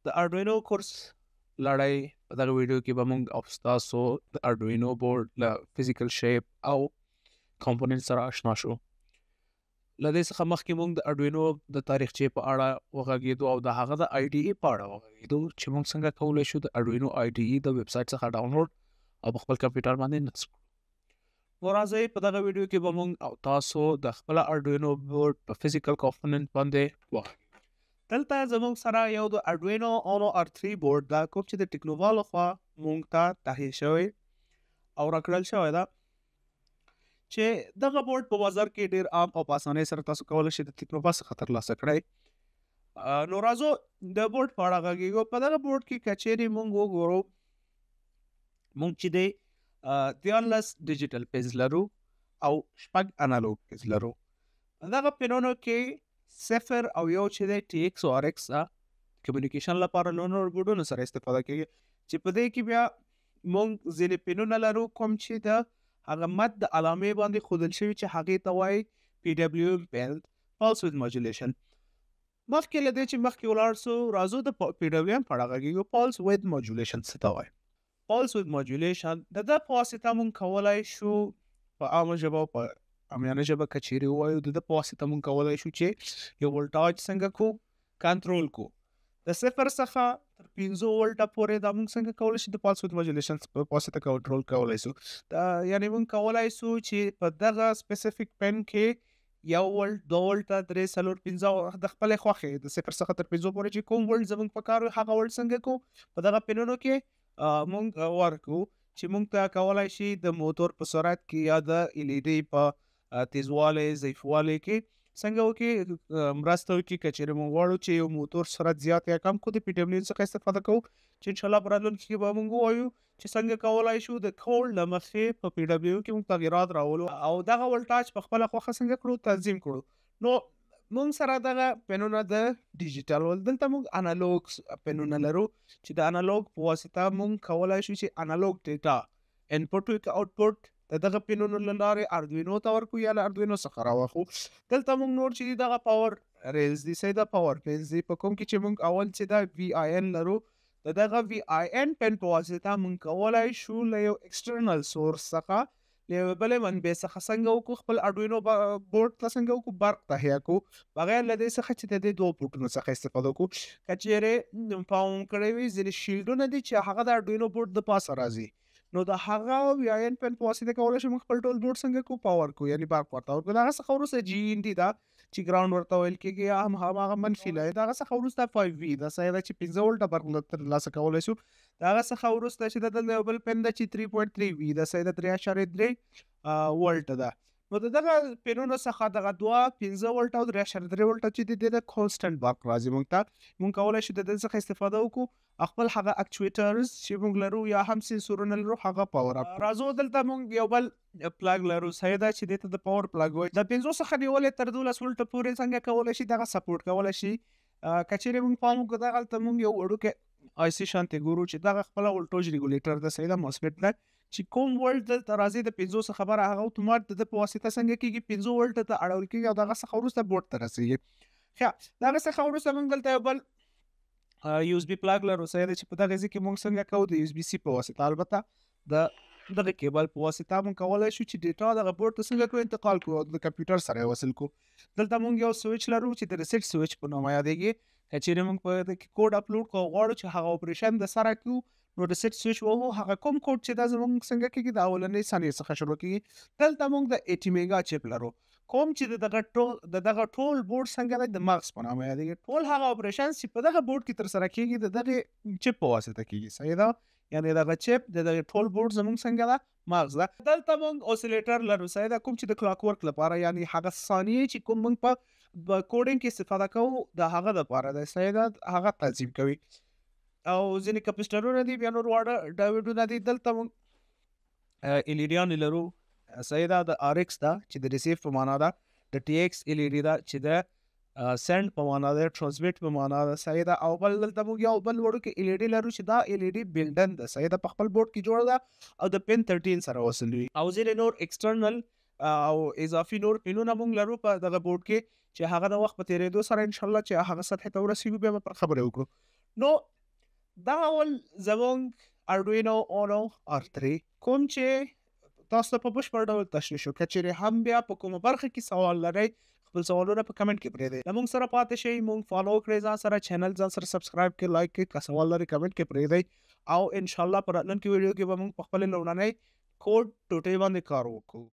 د اردوینو کورس لړۍ په دغه ویډیو کې به موږ او تاسو د اردوینو بورډ له فزیکل شیپ او کمپوننټ سره آشنا شو. له دې څخه مخکې موږ د اردوینو د تاریخچې په اړه وغږېدو او د هغه د آی ډي ای په اړه وغږېدو چې موږ څنګه کولی شو د اردوینو آی ډي ای د ویب سایټ څخه ډاونلوډ او په خپل کمپیوټر باندې نصب کړو. نو راځئ په دغه ویډیو کې به موږ او تاسو د خپل اردوینو بورډ په فزیکل کمپوننټ باندې وغږېږو. دلته زموږ سره یو د اردوینو اونو R3 بورډ دا کوم چې د ټیکنووا لخوا موږ ته تهیه شوی او راکړل شوی ده چې دغه بورډ په بازار کې ډیر عام او په اسانۍ سره تاسو کولی شئ د ټیکنووا څخه ترلاسه کړئ. نو راځو د بورډ په اړه غږیږو. په دغه بورډ کې که چیرې موږ وګورو موږ چې دی 14 ډیجیټل پنز لرو او 6 انالوګ پنز لرو. دغه پنونو کې 0 او 1 چې دی ټي ایکس او آر ایکس کمیونیکیشن لپاره له نورو بورډونو سره استفاده کیږي چې په دې کې بیا موږ ځینې پنونه لرو کوم چې د هغه مد د علامې باندې ښودل شوي چې هغې ته وایي پی ډبلیو ایم پن پلس وذ ماډولیشن. مخکې له دې چې مخکې ولاړ سو راځو د پی ډبلیو ایم په اړه غږیږو. پلس وذ ماډولیشن څه ته وایي؟ پلس وذ ماډولیشن د ده په واسطه موږ کولی شو په عامه ژبه او په عامیانه ژبه که چیرې ووایو د ده په واسطه موږ کولی شو چې یو ولټاج څنګه کو کنټرول کو د 0 څخه تر 15 ولټه پورې. دا موږ څنګه کولی شو د پلس وذ ماډولیشن په واسطه کنټرول کولی شو. یعنې موږ کولی شو چې په دغه سپیسیفیک پن کې 1 ولټ 2 ولټه 3 4 15 د خپلې خوښې د 0 څخه تر 15 پورې چې کوم ولټ زموږ په کار وي هغه ولټ څنګه کو په دغه پنونو کې موږ ورکو چې موږ ته کولی شي د موتور په سرعت کې یا د ال ای ډي په تیزوالی ضعیفوالی کې څنګه وکړي مرسته وکړي. که چیرې موږ غواړو چې یو موتور سرعت زیات یا کم کړو د پی ډبلیو څخه استفاده کوو چې انشاءالله په راتلونکي کې به موږ ووایو چې څنګه کولی شو د کوډ له مخې په پی ډبلیو کې موږ تغیرات راولو او دغه ولټاج په خپله خوښه څنګه کړو تنظیم کړو. نو موږ سره دغه پنونه د ډیجیټل ول دلته موږ انالوګ پنونه لرو چې د انالوګ په واسطه موږ کولی شو چې انالوګ ډیټا انپوټ وکړو آوټپوټ د دغه پنونو له لارې اردوینو ته ورکو یا له اردوینو څخه راواخلو. دلته موږ نور چې دغه پاور ریلز دي صحیح د پاور پنز دي په کوم کې چې موږ اول چې دا وی آی ان لرو د دغه وی آی ان پن په واسطه موږ کولی شو له یو ایکسټرنل سورس څخه له یوې بلې منبع څخه څنګه وکړو خپل اردوینو بورډ ته څنګه وکړو برق تهیه کړو بغیر له دې څخه چې د دې 2 پورټونو څخه استفاده وکړو. که چیرې پام کړی وي ځینې شیلډونه دي چې هغه د اردوینو بورډ د پاسه راځي نو د هغه وی آی ان پن په واسطه کولی شو موږ خپل ټول بورډ څنګه کو پاور کو یعنی برق ورته ورکړو. د هغه څخه وروسته جی ان ډي دا چې ګراوند ورته ویل کېږي یا هم هغه منفي لري. د هغه څخه وروسته 5 وي دا صحیح ده چې 15 ولټه برق ترلاسه کولی شو. د هغه څخه وروسته چې دلته یو بل پن ده چې 3.3 وي دا صحیح ده 3.3 ولټه ده. نو دغه پنونو څخه دغه 2 15 ولټه او 3.3 ولټه چې د کانسټنټ برق راځي موږ ته موږ کولی شو د دې څخه استفاده وکړو خپل هغه اکچویټرز چې موږ لرو یا هم سنسورونه لرو هغه پاور اپ. راځو دلته موږ یو بل پلاګ لرو صحیح ده چې دته د پاور پلاګ وایي. د 15 څخه نیولې تر 12 ولټه پورې څنګه کولی شي دغه سپورټ کولی شي. که چیرې موږ پام وکړو دغلته موږ یو وړوکی آی سی شانتې ګورو چې دغه خپله ولټوج ریګولیټر ده صحیح ده ماسفیټ ده چې کوم ولټ دلته راځي د 15 څخه خبره هغه اتومات د په واسطه څنګه کېږي 15 ولټ ته اړول کېږي او دغه څخه وروسته بورډ ته رسېږي. دغه څخه وروسته موږ دلته یو بل یو اس بي پلاګ لرو صحیح ده چې په دغه ځای کې موږ څنګه کوو د یو اس بي سي په واسطه البته د دغه کیبل په واسطه موږ کولی شو چې ډیټا دغه بورډ ته څنګه کو انتقال کړو او د کمپیوټر سره یې وصل کړو. دلته موږ یو سویچ لرو چې د ریسیټ سویچ په نامه یادېږي. که چیرې موږ په دې کې کوډ اپلوډ کوو غواړو چې هغه اپریشن د سره کړو نو ریسیټ سویچ وهو هغه کوم کوډ چې دا زموږ څنګه کېږي د اولنۍ ثانیې څخه شروع کېږي. دلته موږ د 80 میګا چپ لرو کوم چې دغه ټول بورډ څنګه دی د مغز په نامه یادېږي. ټول هغه اپریشنز چې په دغه بورډ کې ترسره کېږي د دغه چپ په واسطه کېږي صحیح ده یعنې دغه چپ د دغه ټول بورډ زموږ څنګه ده مغز ده. دلته موږ اوسیلیټر لرو صحیح ده کوم چې د کلاک ورک لپاره یعنی هغه ثانیې چې کوم موږ په کوډینګ کې استفاده کوو د هغه دپاره دی صحیح ده هغه تنظیم کوي. او ځینې کپسټرونه دي بیا نور واړه ډایوډونه دي. دلته موږ ال ای ډیانې لرو صحیح ده د آر ایکس ده چې د ریسیف په معنا ده د ټي ایکس ال ای ډي ده چې د سینډ په معنا ده ټرانسمیټ په معنا ده صحیح ده. او بل دلته موږ یو بل وړوکی ال ای ډي لرو چې دا ال ای ډي بلډن ده صحیح ده په خپل بورډ کې جوړه ده او د پن 13 سره وصل وي. او ځینې نور ایکسټرنل او اضافي نور پنونه موږ لرو په دغه بورډ کې چې هغه د وخت په تیریدو سره انشاءالله چې هغه سطح ته ورسیږو بیا به پر خبرې وکړو. نو دا اول زمونږ Arduino Uno R3 کوم چې تاسو ته په بشپړ ډول تشریح شو. که چیرې هم بیا په کومه برخه کې سوال لرئ خپل سوالونه په کمنټ کې پرېږدئ. له موږ سره پاتې شئ، موږ فالو کړئ، ځان سره چینل ځان سره سبسکرایب کړئ، لایک کړئ، که سوال لرئ کمنټ کې پرېږدئ او انشاءالله په راتلونکي ویډیو کې به موږ په خپلې لومړنۍ کوډ ټوټې باندې کار وکړو.